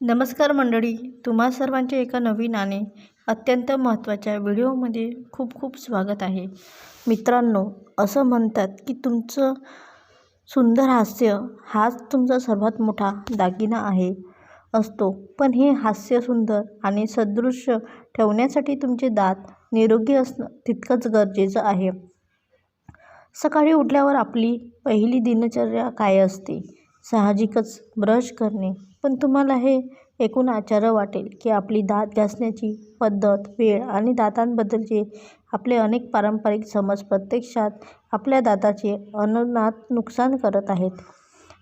नमस्कार मंडळी, तुम्हा सर्वांचे एका नवीन आणि अत्यंत महत्त्वाच्या व्हिडिओमध्ये खूप खूप स्वागत आहे. मित्रांनो, असं म्हणतात की तुमचं सुंदर हास्य हाच तुमचा सर्वात मोठा दागिना असतो. पण हे हास्य सुंदर आणि सदृश्य ठेवण्यासाठी तुमचे दात निरोगी असणं तितकंच गरजेचं आहे. सकाळी उठल्यावर आपली पहिली दिनचर्या काय असते? साहजिकच ब्रश करणे. पण तुम्हाला हे ऐकून आश्चर्य वाटेल की आपली दात घासण्याची पद्धत, वेळ आणि दातांबद्दलचे आपले अनेक पारंपरिक समज प्रत्यक्षात आपल्या दाताचे अनंत नुकसान करत आहेत.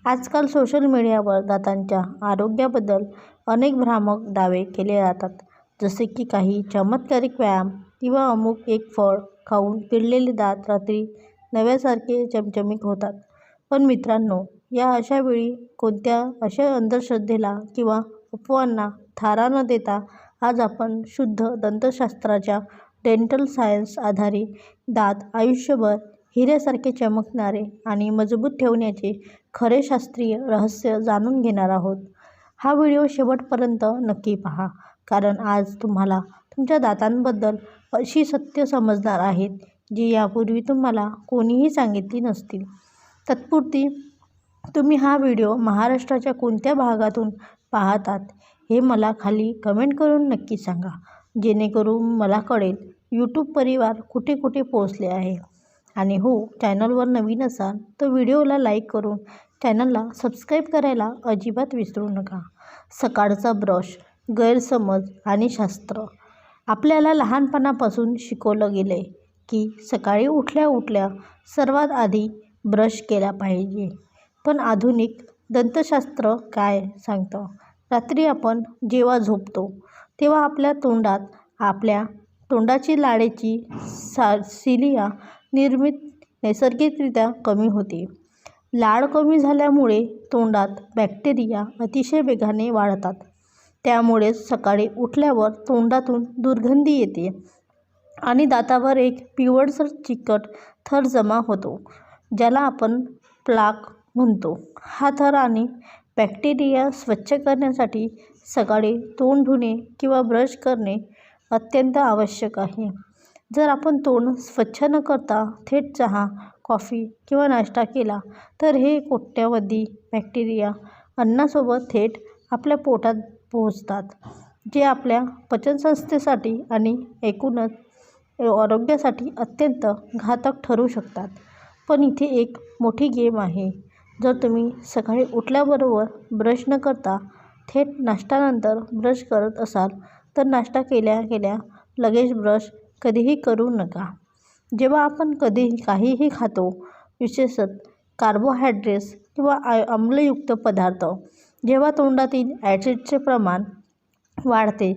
आजकाल सोशल मीडियावर दातांच्या आरोग्याबद्दल अनेक भ्रामक दावे केले जातात, जसे की काही चमत्कारिक व्यायाम किंवा अमुक एक फळ खाऊन किडलेले दात रात्री नव्यासारखे चमचमीत होतात. पण मित्रांनो, या अशा वेळी कोणत्या अशा अंधश्रद्धेला किंवा अफवांना थारा न देता आज आपण शुद्ध दंतशास्त्राच्या डेंटल सायन्स आधारे दात आयुष्यभर हिऱ्यासारखे चमकणारे आणि मजबूत ठेवण्याचे खरे शास्त्रीय रहस्य जाणून घेणार आहोत. हा व्हिडिओ शेवटपर्यंत नक्की पहा, कारण आज तुम्हाला तुमच्या दातांबद्दल अशी सत्य समजणार आहेत जी यापूर्वी तुम्हाला कोणीही सांगितली नसतील. तत्पूर्वी तुम्ही हा व्हिडिओ महाराष्ट्राच्या कोणत्या भागातून पाहतात हे मला खाली कमेंट करून नक्की सांगा, जेणेकरून मला कळेल यूट्यूब परिवार कुठे कुठे पोहोचले आहे. आणि हो, चॅनलवर नवीन असाल तर व्हिडिओला लाईक करून चॅनलला सबस्क्राईब करायला अजिबात विसरू नका. सकाळचा ब्रश, गैरसमज आणि शास्त्र. आपल्याला लहानपणापासून शिकवलं गेलं की सकाळी उठल्या उठल्या सर्वात आधी ब्रश केला पाहिजे. पण आधुनिक दंतशास्त्र काय सांगतं? रात्री आपण जेव्हा झोपतो तेव्हा आपल्या तोंडात आपल्या तोंडाची लाळेची सिलिया निर्मिती नैसर्गिकरित्या कमी होते. लाळ कमी झाल्यामुळे तोंडात बॅक्टेरिया अतिशय वेगाने वाढतात. त्यामुळेच सकाळी उठल्यावर तोंडातून दुर्गंधी येते आणि दातावर एक पिवळसर चिकट थर जमा होतो, ज्याला आपण प्लाक म्हणतो. हा थर आणि बॅक्टेरिया स्वच्छ करण्यासाठी सकाळी तोंड धुणे किंवा ब्रश करणे अत्यंत आवश्यक आहे. जर आपण तोंड स्वच्छ न करता थेट चहा, कॉफी किंवा नाश्ता केला तर हे कोट्यावधी बॅक्टेरिया अन्नासोबत थेट आपल्या पोटात पोहोचतात, जे आपल्या पचनसंस्थेसाठी आणि एकूणच आरोग्यासाठी अत्यंत घातक ठरू शकतात. पण इथे एक मोठी गेम आहे. जर तुम्ही सकाळी उठल्याबरोबर ब्रश न करता थेट नाश्त्यानंतर ब्रश करत असाल तर नाश्ता केल्या केल्या लगेच ब्रश कधीही करू नका. जेव्हा आपण काहीही खातो, विशेषतः कार्बोहायड्रेट्स किंवा आम्लयुक्त पदार्थ, जेव्हा तोंडातील ॲसिडचे प्रमाण वाढते,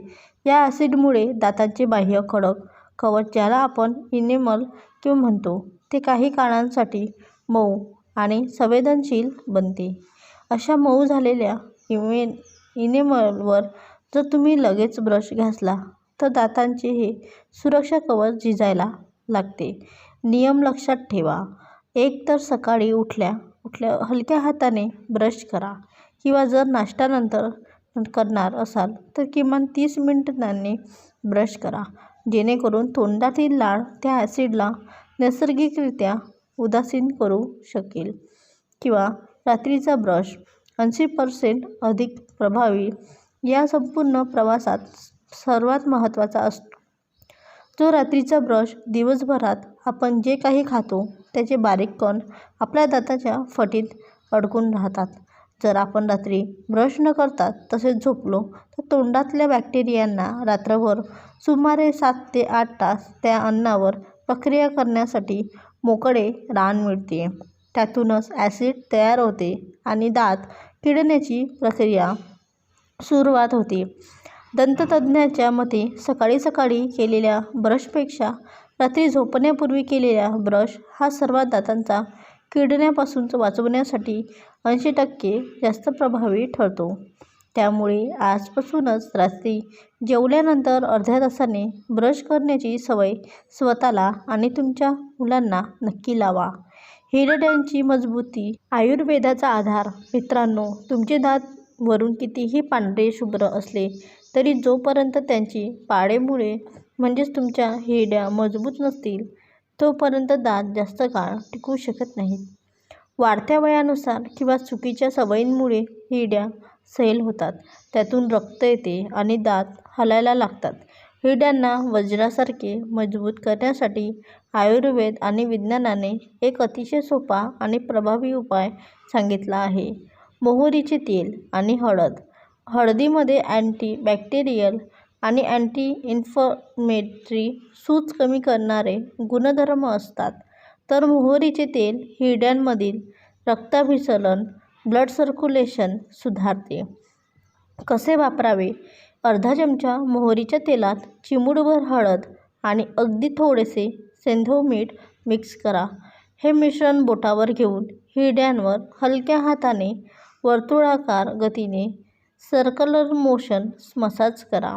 या ॲसिडमुळे दातांचे बाह्य कडक कवच, ज्याला आपण इनेमल म्हणतो, ते काही काळासाठी मऊ आणि संवेदनशील बनते. अशा मऊ झालेल्या इनेमलवर जर तुम्ही लगेच ब्रश घासला तर दातांचे हे सुरक्षा कवच झिजायला लागते. नियम लक्षात ठेवा. एक तर सकाळी उठल्या उठल्या हलक्या हाताने ब्रश करा, किंवा जर नाश्त्यानंतर करणार असाल तर किमान 30 मिनिटांनी ब्रश करा, जेणेकरून तोंडातील लाळ त्या ॲसिडला नैसर्गिकरित्या उदासीन करू शकेल. किंवा रात्रीचा ब्रश 80% अधिक प्रभावी या संपूर्ण प्रवासात सर्वात महत्त्वाचा असतो. जो रात्रीचा ब्रश दिवसभरात आपण जे काही खातो त्याचे बारीक कण आपल्या दाताच्या फटीत अडकून राहतात. जर आपण रात्री ब्रश न करता तसेच झोपलो तर तोंडातल्या बॅक्टेरियांना रात्रभर सुमारे 7 ते 8 तास त्या अन्नावर प्रक्रिया करण्यासाठी मोकळे रान मिळते. त्यातूनच ॲसिड तयार होते आणि दात किडण्याची प्रक्रिया सुरुवात होते. दंततज्ज्ञांच्या मते सकाळी सकाळी केलेल्या ब्रशपेक्षा रात्री झोपण्यापूर्वी केलेला ब्रश हा सर्वात दातांचा किडण्यापासून वाचवण्यासाठी 80% जास्त प्रभावी ठरतो. त्यामुळे आजपासूनच रात्री जेवल्यानंतर अर्ध्या तासाने ब्रश करण्याची सवय स्वतःला आणि तुमच्या मुलांना नक्की लावा. हिरड्यांची मजबूती, आयुर्वेदाचा आधार. मित्रांनो, तुमचे दात वरून कितीही पांढरे शुभ्र असले तरी जोपर्यंत त्यांची पाडेमुळे म्हणजेच तुमच्या हिरड्या मजबूत नसतील तोपर्यंत दात जास्त काळ टिकू शकत नाहीत. वाढत्या वयानुसार किंवा चुकीच्या सवयींमुळे हिरड्या सैल होतात, त्यातून रक्त येते आणि दात हलायला लागतात. हिरड्यांना वज्रासारखे मजबूत करण्यासाठी आयुर्वेद आणि विज्ञानाने एक अतिशय सोपा आणि प्रभावी उपाय सांगितला आहे. मोहरीचे तेल आणि हळद. हळदीमध्ये अँटीबॅक्टेरियल आणि अँटी इन्फ्लेमेटरी सूज कमी करणारे गुणधर्म असतात, तर मोहरीचे तेल हिरड्यांमधील रक्ताभिसरण ब्लड सर्क्युलेशन सुधारते. कसे वापरावे? अर्धा चमचा मोहरीच्या तेलात चिमूटभर हळद आणि अगदी थोडेसे सेंधव मीठ मिक्स करा. हे मिश्रण बोटावर घेऊन हिरड्यांवर हलक्या हाताने वर्तुळाकार गतीने सर्क्युलर मोशन मसाज करा.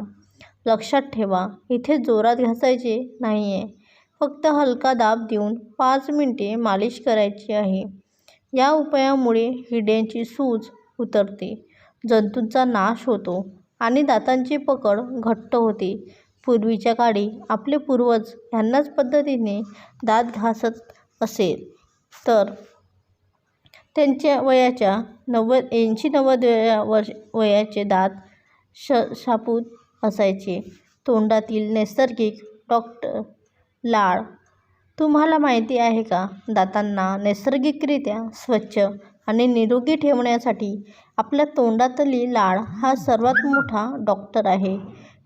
लक्षात ठेवा, इथे जोरात घासायचे नाहीये, फक्त हलका दाब देऊन 5 मिनिटे मालिश करायची आहे. या उपायामुळे हिरड्यांची सूज उतरते, जंतूंचा नाश होतो आणि दातांची पकड घट्ट होते. पूर्वीच्या काळी आपले पूर्वज ह्याच पद्धतीने दात घासत असेल तर त्यांच्या वयाच्या 80-90 वयाचे दात शाबूत असायचे. तोंडातील नैसर्गिक लाळ. तुम्हाला माहिती आहे का, दातांना नैसर्गिकरित्या स्वच्छ आणि निरोगी ठेवण्यासाठी आपल्या तोंडातली लाळ हा सर्वात मोठा डॉक्टर आहे.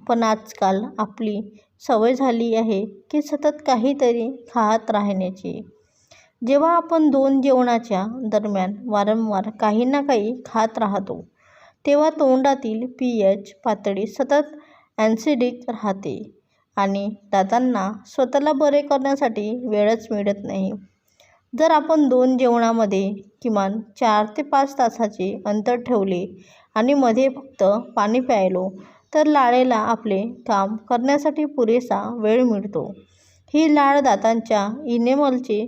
पण आजकाल आपली सवय झाली आहे की सतत काहीतरी खात राहण्याची. जेव्हा आपण 2 जेवणाच्या दरम्यान वारंवार काही ना काही खात राहतो तेव्हा तोंडातील pH पातळी सतत ॲसिडिक राहते आणि दातांना स्वतःला बरे करण्यासाठी वेळच मिळत नाही. जर आपण 2 जेवणामध्ये किमान 4 ते 5 तासाचे अंतर ठेवले आणि मध्ये फक्त पाणी प्यायलो तर लाळेला आपले काम करण्यासाठी पुरेसा वेळ मिळतो. ही लाळ दातांच्या इनेमलचे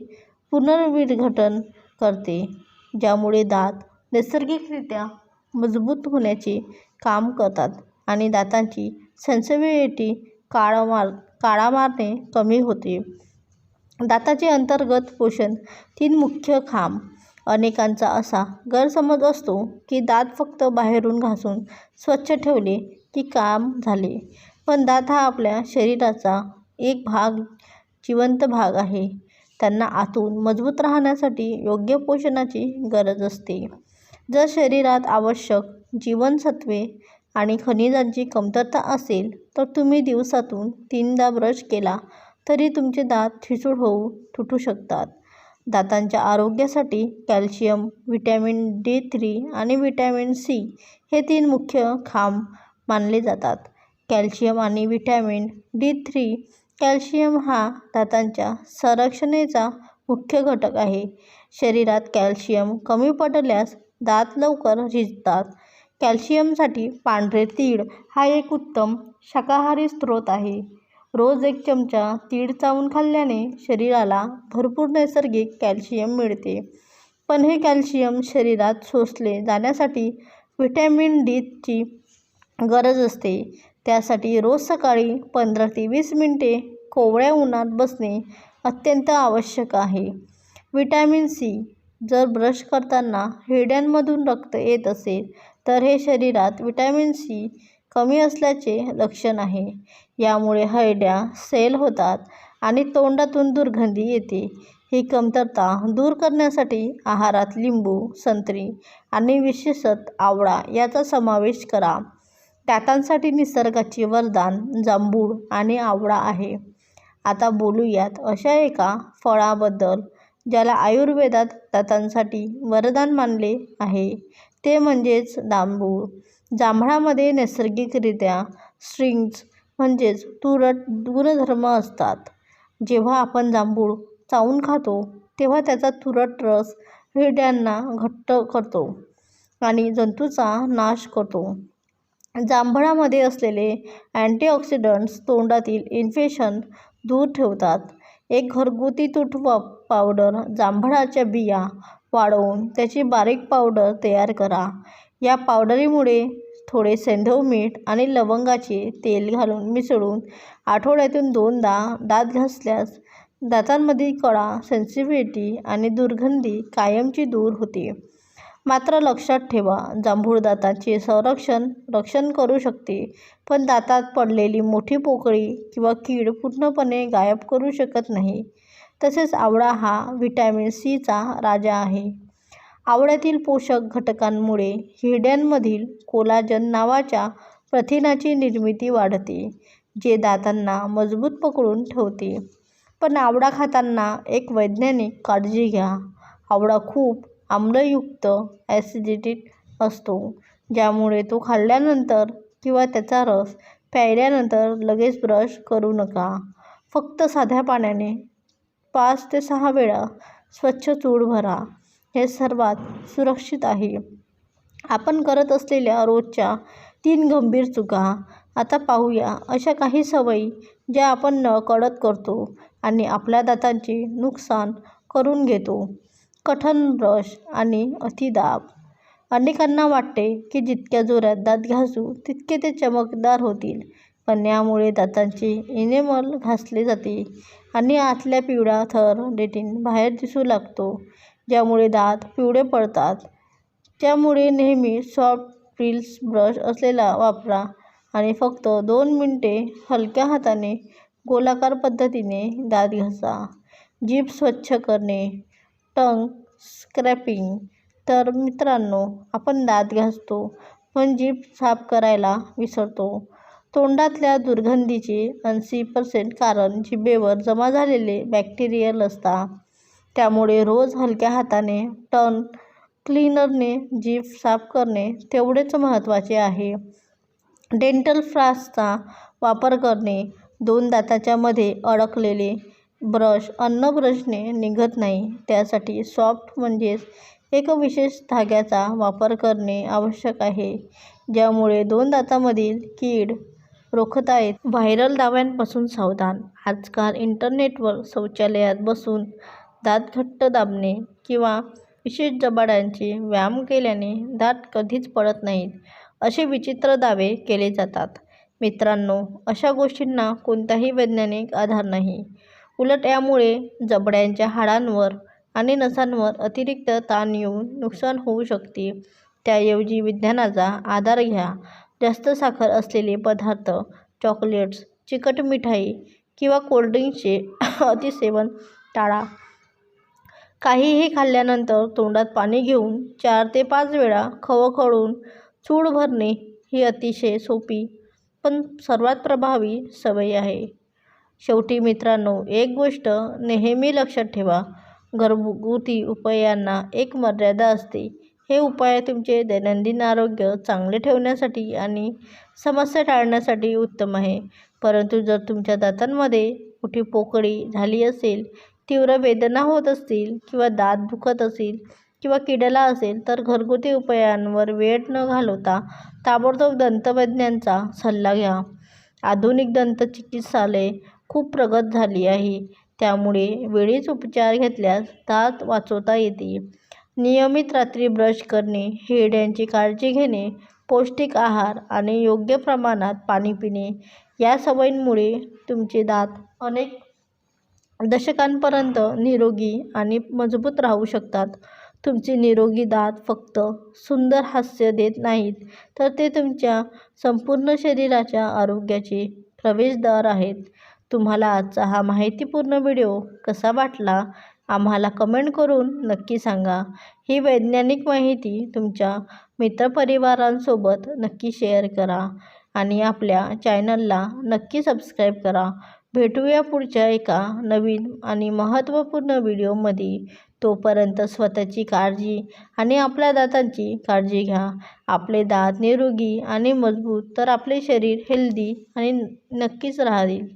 पुनर्विघटन करते, ज्यामुळे दात नैसर्गिकरित्या मजबूत होण्याचे काम करतात आणि दातांची सेन्सिटिव्हिटी काळामाने कमी होते. दाताचे अंतर्गत पोषण. 3 मुख्य खांब. अनेकांचा असा गैरसमज असतो की दात फक्त बाहेरून घासून स्वच्छ ठेवले की काम झाले, पण दात हा आपल्या शरीराचा एक जिवंत भाग आहे. त्यांना आतून मजबूत राहण्यासाठी योग्य पोषणाची गरज असते. जर शरीरात आवश्यक जीवनसत्त्वे आणि खनिजांची कमतरता असेल तर तुम्ही दिवसातून 3दा ब्रश केला तरी तुमचे दात ठिसूळ होऊन तुटू शकतात. दातांच्या आरोग्यासाठी कॅल्शियम, व्हिटॅमिन D3 आणि व्हिटॅमिन C हे 3 मुख्य खांब मानले जातात. कॅल्शियम आणि व्हिटॅमिन D3. कॅल्शियम हा दातांच्या संरचनेचा मुख्य घटक आहे. शरीरात कॅल्शियम कमी पडल्यास दात लवकर झिजतात. कॅल्शियमसाठी पांढरे तीळ हा एक उत्तम शाकाहारी स्रोत आहे. रोज 1 चमचा तीळ चावून खाल्ल्याने शरीराला भरपूर नैसर्गिक कॅल्शियम मिळते. पण हे कॅल्शियम शरीरात शोषले जाण्यासाठी व्हिटॅमिन Dची गरज असते. त्यासाठी रोज सकाळी 15 ते 20 मिनिटे कोवळ्या उन्हात बसणे अत्यंत आवश्यक आहे. Vitamin C. जर ब्रश करताना हिरड्यांमधून रक्त येत असेल तर हे शरीरात व्हिटॅमिन C कमी असल्याचे लक्षण आहे. यामुळे हिरड्या सैल होतात आणि तोंडातून दुर्गंधी येते. ही कमतरता दूर करण्यासाठी आहारात लिंबू, संत्री आणि विशेषतः आवळा याचा समावेश करा. दातांसाठी निसर्गाचे वरदान जांभूळ आणि आवळा आहे. आता बोलूयात अशा एका फळाबद्दल ज्याला आयुर्वेदात दातांसाठी वरदान मानले आहे, ते म्हणजेच जांभूळ. जांभळामध्ये नैसर्गिकरित्या स्ट्रिंग्स म्हणजेच तुरट गुणधर्म असतात. जेव्हा आपण जांभूळ चावून खातो तेव्हा त्याचा तुरट रस हिरड्यांना घट्ट करतो आणि जंतूंचा नाश करतो. जांभळामध्ये असलेले अँटीऑक्सिडंट्स तोंडातील इन्फेक्शन दूर ठेवतात. एक घरगुती तूट पावडर. जांभळाच्या बिया वाळवून त्याची बारीक पावडर तयार करा. या पावडरीमुळे थोडे सैंधव मीठ आणि लवंगाचे तेल घालून मिसळून आठवड्यातून 2दा दात घासल्यास दातांमधील कडा, सेन्सिटिव्हिटी आणि दुर्गंधी कायमची दूर होते. मात्र लक्षात ठेवा, जांभूळ दातांचे रक्षण करू शकते, पण दातात पडलेली मोठी पोकळी किंवा कीड पूर्णपणे गायब करू शकत नाही. तसेच आवळा हा व्हिटॅमिन सीचा राजा आहे. आवळ्यातील पोषक घटकांमुळे हिरड्यांमधील कोलाजन नावाच्या प्रथिनाची निर्मिती वाढते, जे दातांना मजबूत पकडून ठेवते. पण आवळा खाताना एक वैज्ञानिक काळजी घ्या. आवळा खूप आम्लयुक्त ॲसिडिटी असतो, ज्यामुळे तो खाल्ल्यानंतर किंवा त्याचा रस प्यायल्यानंतर लगेच ब्रश करू नका. फक्त साध्या पाण्याने 5 ते 6 वेळा स्वच्छ चूळ भरा. हे सर्वात सुरक्षित आहे. आपण करत असलेल्या रोजच्या 3 गंभीर चुका. आता पाहूया अशा काही सवयी ज्या आपण नकळत करतो आणि आपल्या दातांचे नुकसान करून घेतो. कठण ब्रश आणि अतिदाब. अनेकांना वाटते की जितक्या जोरात दात घासू तितके ते चमकदार होतील, पण यामुळे दातांचे इनेमल घासले जाते आणि आतला पिवळा थर डेंटिन बाहेर दिसू लागतो, ज्यामुळे दात पिवळे पडतात. त्यामुळे नेहमी सॉफ्ट ब्रिल्स ब्रश असलेला वापरा आणि फक्त 2 मिनिटे हलक्या हाताने गोलाकार पद्धतीने दात घासा. जीभ स्वच्छ करणे, टंग स्क्रॅपिंग. तर मित्रांनो, आपण दात घासतो पण जीभ साफ करायला विसरतो. तोंडातल्या दुर्गंधीचे 80% कारण जिभेवर जमा झालेले बॅक्टेरियल असतात. त्यामुळे रोज हलक्या हाताने टंग क्लीनरने जीभ साफ करणे तेवढेच महत्त्वाचे आहे. डेंटल फ्लॉसचा वापर करणे. 2 दातांच्या मध्ये अडकलेले ब्रश अन्न ब्रशने निघत नाही, त्यासाठी सॉफ्ट म्हणजेच एक विशेष धाग्याचा वापर करणे आवश्यक आहे, ज्यामुळे 2 दातांमधील कीड रोखता येते. व्हायरल दाव्यांपासून सावधान. आजकाल इंटरनेटवर शौचालयात बसून दात घट्ट दाबणे किंवा विशेष जबाडांचे व्यायाम केल्याने दात कधीच पडत नाहीत, असे विचित्र दावे केले जातात. मित्रांनो, अशा गोष्टींना कोणताही वैज्ञानिक आधार नाही. उलट यामुळे जबड्यांच्या हाडांवर आणि नसांवर अतिरिक्त ताण येऊन नुकसान होऊ शकते. त्याऐवजी विज्ञानाचा आधार घ्या. जास्त साखर असलेले पदार्थ, चॉकलेट्स, चिकट मिठाई किंवा कोल्ड्रिंक्सचे अतिसेवन टाळा. काहीही खाल्ल्यानंतर तोंडात पाणी घेऊन 4 ते 5 वेळा खवखळून चूळ भरणे ही अतिशय सोपी पण सर्वात प्रभावी सवय आहे. शेवटी मित्रांनो, एक गोष्ट नेहमी लक्षात ठेवा, घरगुती उपायांना एक मर्यादा असते. हे उपाय तुमचे दैनंदिन आरोग्य चांगले ठेवण्यासाठी आणि समस्या टाळण्यासाठी उत्तम आहे. परंतु जर तुमच्या दातांमध्ये मोठी पोकळी झाली असेल, तीव्र वेदना होत असतील किंवा दात दुखत असेल किंवा किडला असेल, तर घरगुती उपायांवर वेळ न घालवता ताबडतोब दंततज्ञांचा सल्ला घ्या. आधुनिक दंतचिकित्सालये खूप प्रगत झाली आहे, त्यामुळे वेळीच उपचार घेतल्यास दात वाचवता येते. नियमित रात्री ब्रश करणे, हिरड्यांची काळजी घेणे, पौष्टिक आहार आणि योग्य प्रमाणात पाणी पिणे या सवयींमुळे तुमचे दात अनेक दशकांपर्यंत निरोगी आणि मजबूत राहू शकतात. तुमचे निरोगी दात फक्त सुंदर हास्य देत नाहीत, तर ते तुमच्या संपूर्ण शरीराच्या आरोग्याचे प्रवेशद्वार आहेत. तुम्हाला आजचा हा माहितीपूर्ण व्हिडिओ कसा वाटला, आम्हाला कमेंट करून नक्की सांगा. ही वैज्ञानिक माहिती तुमच्या मित्रपरिवारांसोबत नक्की शेअर करा आणि आपल्या चॅनलला नक्की सबस्क्राईब करा. भेटूया पुढच्या एका नवीन आणि महत्त्वपूर्ण व्हिडिओमध्ये. तोपर्यंत स्वतःची काळजी आणि आपल्या दातांची काळजी घ्या. आपले दात निरोगी आणि मजबूत तर आपले शरीर हेल्दी आणि नक्कीच राहील.